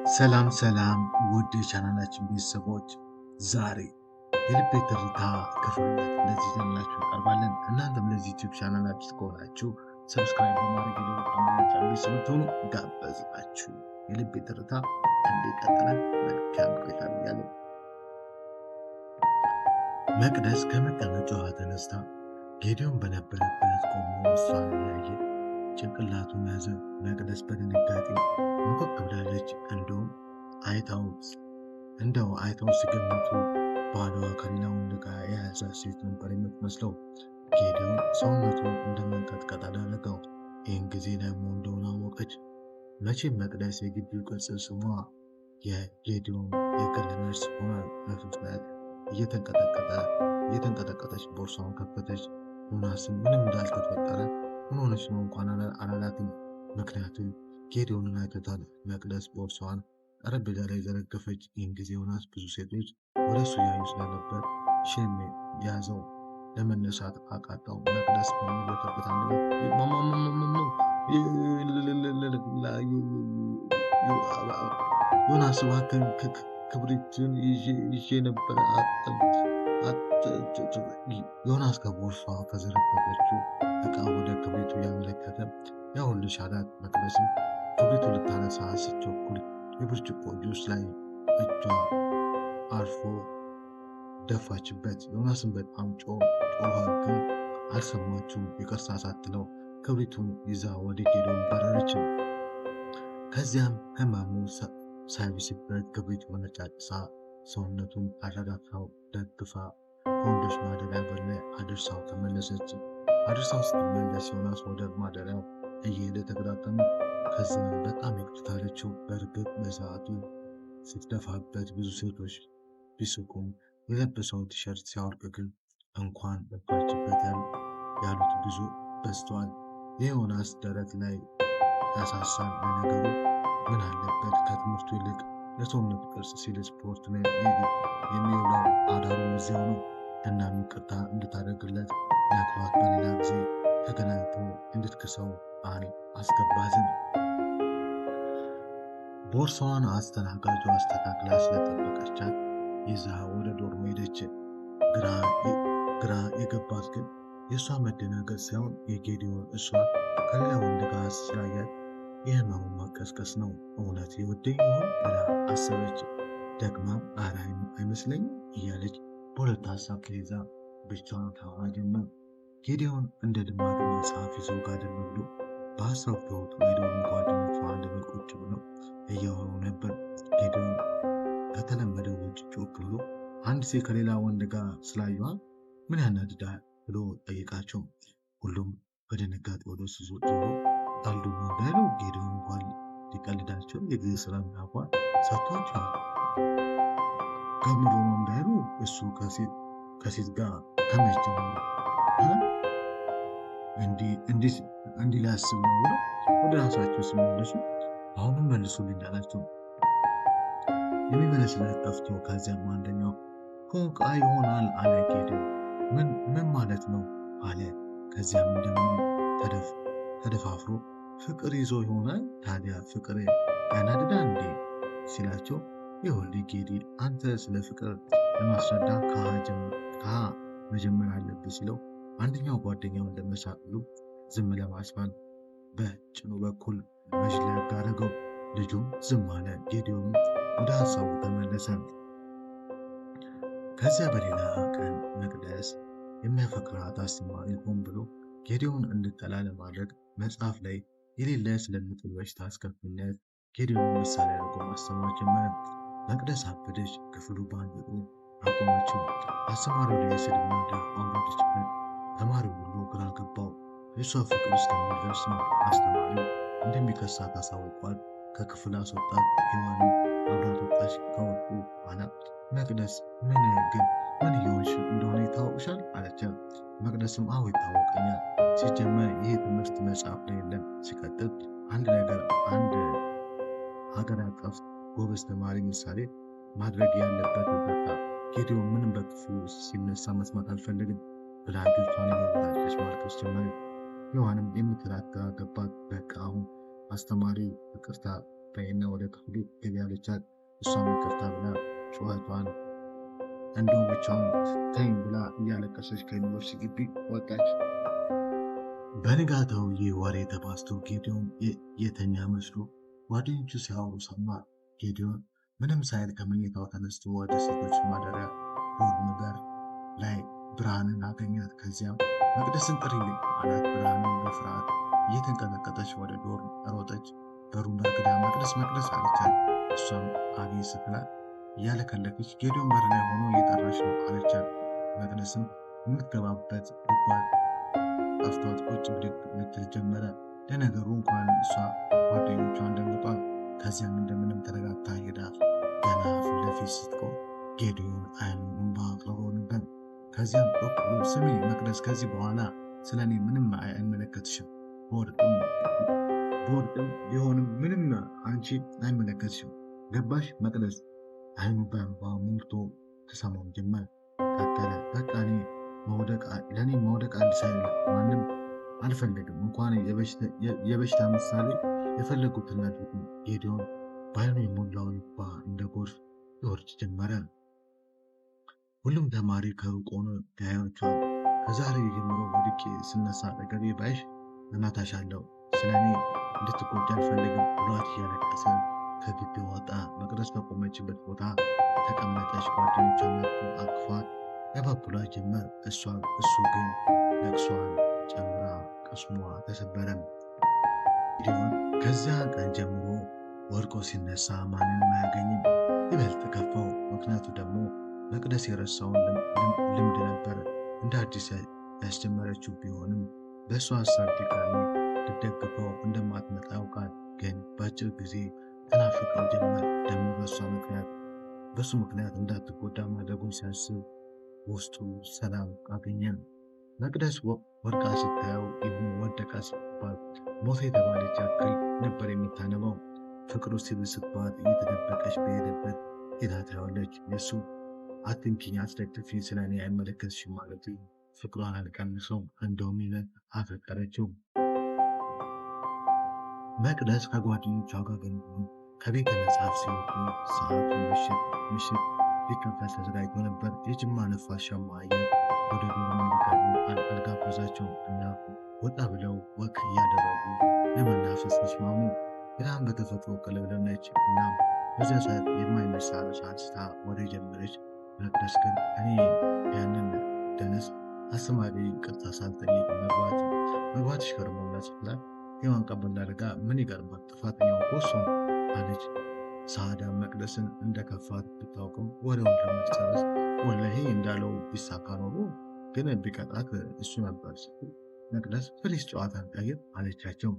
ሰላም ሰላም ውድ የቻናላችን ቤተሰቦች፣ ዛሬ የልቤ ትርታ ክፍል ሁለት እንደዚህ ይዘንላችሁ እንቀርባለን። እናንተም ለዚህ ዩቲዩብ ቻናል አዲስ ከሆናችሁ ሰብስክራይብ በማድረግ የደወል ቤተሰብ ትሆኑ ጋበዝናችሁ። የልቤ ትርታ እንዴት ቀጠላል? መልካም ቆይታ ብያለሁ። መቅደስ ከመቀመጫዋ ተነስታ ጌዲዮን በነበረበት ቆሞ እሷን ያየ ጭንቅላቱን ያዘ። መቅደስ በድንጋጤ ሙክክ ብላለች። እንደው አይተው ሲገምቱ ባሏ ከሌላ ወንድ ጋር የያዘ ሴት ነበር የምትመስለው። ጌዲዮን ሰውነቱ እንደመንቀጥቀጥ አደረገው። ይህን ጊዜ ደግሞ እንደሆነ አወቀች። መቼም መቅደስ የግቢው ቅጽል ስሟ የጌዲዮን የግል ነርስ ሆኗል። በፍጥነት እየተንቀጠቀጠች ቦርሳውን ከፈተች። ዮናስም ምንም እንዳልተፈጠረ ምን ሆነች ነው እንኳን አላላትም። ምክንያቱም ጌዲዮንን አይቶታል። መቅደስ ቦርሳዋን ጠረጴዛ ላይ ዘረገፈች። ይህን ጊዜ ዮናስ ብዙ ሴቶች ወደ እሱ ያዩ ስለነበር ሸም ያዘው። ለመነሳት አቃጣው። መቅደስ በሚወተበት ዮናስ እባክህን ክብሪትን ይዤ ነበር። ዮናስ ከቦርሳዋ ከዘረገፈችው እቃ ወደ ክብሪቱ ያመለከተ ያውልሽ አላት። መቅደስም ክብሪቱ ልታነሳ ስትቸኩል የብርጭቆ ጁስ ላይ እጇ አርፎ ደፋችበት። ዮናስን በጣም ጮኸ፣ ግን አልሰማችውም። ይቅርታ ሳትለው ክብሪቱን ይዛ ወደ ጌዲዮን በረረች። ከዚያም ህመሙ ሳይብስበት ክብሪቱን አጫጭሳ ሰውነቱን አረጋግታው ደግፋ ከወንዶች ማደሪያ በር ላይ አድርሳው ተመለሰች። አድርሳው ስትመለስ ዮናስ ወደ ማደሪያው እየሄደ ተከታተለ። ከዚያም በጣም ይቅርታ አለችው። በእርግጥ በሰዓቱ ስትደፋበት ብዙ ሴቶች ቢስቁም የለበሰው ቲሸርት ሲያወልቅ ግን እንኳን ገባችበት ያሉት ብዙ በዝተዋል። የዮናስ ደረት ላይ ያሳሳል። ለነገሩ ምን አለበት ከትምህርቱ ይልቅ ለሰውነት ቅርጽ ሲል ስፖርት የሚውለው አዳሩም እዚያው ነው። እናም ይቅርታ እንድታደርግለት ነግሯት በሌላ ጊዜ ተገናኝቶ እንድትክሰው አስገባትም። ቦርሳዋን አስተናጋጇ አስተካክላ ስለጠበቀቻት ይዛ ወደ ዶርሞ ሄደች። ግራ የገባት ግን የእሷ መደናገጥ ሳይሆን የጌዲዮን እሷ ከሌላ ወንድ ጋር ስላያት የህመሙ መቀስቀስ ነው። እውነት የወደኝ ይሆን ብላ አሰበች። ደግማም ኧረ አይመስለኝም እያለች በሁለት ሀሳብ ተይዛ ብቻዋን ታወራ ጀመር። ጌዲዮን እንደ ልማዱ መጽሐፍ ይዞ ጋደም ብሎ በሀሳብ ተውጦ ሄደውን ጓደኞቹ አንድ ላይ ቁጭ ብለው እያወሩ ነበር። ጌዲዮን ከተለመደው ውጭ ጮክ ብሎ አንድ ሴት ከሌላ ወንድ ጋር ስላየዋ ምን ያናድዳል ብሎ ጠይቃቸው። ሁሉም በድንጋጤ ወደ እሱ ዞር ብሎ ቀልዱ ነው እንዳይሉ ጌዲዮን እንኳን ሊቀልዳቸው የጊዜ ስራ እንኳን ሰጥቷቸዋል። ከምሮ ነው እንዳይሉ እሱ ከሴት ጋር ከመቼ እንዲህ ሊያስብ ነው ብለው ወደ ራሳቸው ሲመለሱ አሁንም መልሱልኝ አላቸው። የሚመለስለት ጠፍቶ ከዚያም አንደኛው ፎንቃ ይሆናል አለ ጌዲዮን። ምን ማለት ነው አለ። ከዚያም እንደምን ተደፋፍሮ ፍቅር ይዞ ይሆናል ታዲያ ፍቅር ያናድዳ እንዴ ሲላቸው፣ ይኸውልህ ጌዲ አንተ ስለ ፍቅር ለማስረዳት ከሀ መጀመር አለብህ ሲለው፣ አንደኛው ጓደኛውን ለመሳቅ ብሎ ዝም ለማስባል በጭኑ በኩል መዥለግ አደረገው። ልጁም ዝም አለ። ጌዲዮን ወደ ሀሳቡ ተመለሰ። ከዚያ በሌላ ቀን መቅደስ የሚያፈቅራት አስተማሪ ሆን ብሎ ጌዲዮን እንድጠላ ለማድረግ መጽሐፍ ላይ የሌለ ስለምጥል በሽታ አስከፊነት ጌዲዮን ምሳሌ አድርጎ ማስተማር ጀመረ። መቅደስ አበደች። ክፍሉ በአንድ አቆመችው። አስተማሪው ላይ የስድብ ናዳ አውረደችበት። ተማሪው ሁሉ ግራ ገባው። የእሷ ፍቅር እስከሚደርስ ነው። አስተማሪው እንደሚከሳት አሳውቋል። ከክፍል አስወጣት። ሔዋንም አብራት ወጣች። ከወጡ በኋላ መቅደስ ምን እየሆንሽ እንደሆነ ይታወቅሻል አለቻት። መቅደስም አዎ ይታወቀኛል፣ ሲጀመር ይህ ትምህርት መጽሐፍ ላይ የለም። ሲቀጥል አንድ ሀገር አቀፍ ጎበዝ ተማሪ ምሳሌ ማድረግ ያለበት በቃ ጌዲዮን ምንም በክፍሉ ሲነሳ መስማት አልፈልግም ብላ እጆቿን እየበላጨች ማልቀስ ጀመረች። ሔዋንም የምትላት ግራ ገባት። በቃ አሁን አስተማሪ ይቅርታ በይና ወደ ክፍሉ ግቢ ያለቻት እሷም ይቅርታ ብላ ጩኸቷን እንደው ብቻውን ተይኝ ብላ እያለቀሰች ከዩኒቨርሲቲ ግቢ ወጣች። በንጋታው ይህ ወሬ ተባዝቶ ጌዲዮን የተኛ መስሎ ጓደኞቹ ሲያወሩ ሰማ። ጌዲዮን ምንም ሳይል ከመኝታው ተነስቶ ወደ ሴቶች ማደሪያ ዶርም በር ላይ ብርሃንን አገኛት። ከዚያም መቅደስን ጥሪልኝ አላት። ብርሃንን በፍርሃት እየተንቀጠቀጠች ወደ ዶርም ሮጠች። በሩን በርግዳ መቅደስ መቅደስ አለቻት። እሷም አቤት ስትላት እያለከለከች ጌዲዮን በር ላይ ሆኖ እየጠራች ነው አለቻት። መቅደስም የምትገባበት ጉድጓድ ጠፍቷት ቁጭ ብድግ ልትል ጀመረ። ለነገሩ እንኳን እሷ ጓደኞቿን ደንግጧል። ከዚያም እንደምንም ተረጋግታ ሄዳ ገና ፊት ለፊት ስትቆም ጌዲዮን አይኑን እንባ አቅልሎ ነበር። ከዚያም በኩል ስሚ መቅደስ፣ ከዚህ በኋላ ስለ እኔ ምንም አይመለከትሽም። በወርቅም ቢሆንም ምንም አንቺ አይመለከትሽም። ገባሽ መቅደስ? አይኑ በእንባ ሞልቶ ተሰማው ጀመር። ቀጠለ። በቃ ለእኔ መውደቅ አዲስ አይደለም። ማንም አልፈለግም። እንኳን የበሽታ ምሳሌ የፈለጉትን ያድርጉ። ጌዲዮን በአይኑ የሞላውን እንባ እንደ ጎርፍ ይወርድ ጀመረ። ሁሉም ተማሪ ከሩቅ ሆኖ ያያቸዋል። ከዛሬ ጀምሮ ወድቄ ስነሳ አጠገቤ ባይሽ እመታሻለሁ። ስለ እኔ እንድትጎጂ አልፈልግም ብሏት እያለቀሰ ከግቢው ወጣ። መቅደስ በቆመችበት ቦታ ተቀመጠች። ጓደኞቿ መጡ፣ አቅፏት ያባብሏት ጀመር። እሱ ግን ለቅሷን ጨምራ ቅስሟ ተሰበረም። ጌዲዮን ከዚያ ቀን ጀምሮ ወድቆ ሲነሳ ማንንም አያገኝም። ይበልጥ ከፋው። ምክንያቱ ደግሞ መቅደስ የረሳውን ልምድ ነበር። እንደ አዲስ ያስጀመረችው ቢሆንም በእሷ ሀሳብ ድጋሚ ልትደግፈው እንደማትመጣ ያውቃል። ግን በአጭር ጊዜ ተናፍቀው ጀመር። ደግሞ በሱ ምክንያት እንዳትጎዳ ማድረጉን ሲያስብ ውስጡ ሰላም አገኘም። መቅደስ ወድቃ ስታየው ይሁን ወደቃ ሲባል ሞተ የተባለች ያክል ነበር የምታነበው። ፍቅሩ ሲብስባት እየተደበቀች በሄደበት ሄዳ ታያለች። የሱ አትንኪኝ፣ አትደግፊኝ፣ ስለ እኔ አይመለከትሽም ማለቱ ፍቅሯን አልቀንሰው፣ እንደውም ይበልጥ አፈቀረችው። መቅደስ ከጓደኞቿ ጋር ገንዘቡ ከቤተ መጽሐፍ ሲወጡ ሰዓቱ ምሽት ሊከፈት ተዘጋጅቶ ነበር። የጅማ ነፋሻማ አየር ወደ ዶርም እንዲገቡ አልጋበዛቸውም እና ወጣ ብለው ወክ እያደረጉ ለመናፈስ ተስማሙ። ብርሃን በተፈጥሮ ቅልብልብ ነች። እናም በዚያ ሰዓት የማይመች ሳሎች አንስታ ወደ ጀመረች። መቅደስ ግን እኔ ያንን ደነስ አስተማሪ ቅርታ ሳልጠይቅ መግባትሽ ገርሞኛል ስትላት ሔዋን ቀበል አድርጋ ምን ይገርማል ጥፋተኛው እኮ እሱ ነው አለች። ሳዳ መቅደስን እንደከፋት ብታውቅም ወሬውን ለመጨረስ ወላሂ እንዳለው ቢሳካ ኖሮ ግን ቢቀጣት እሱ ነበር ስትል መቅደስ ፕሊስ ጨዋታን ቀይር አለቻቸው።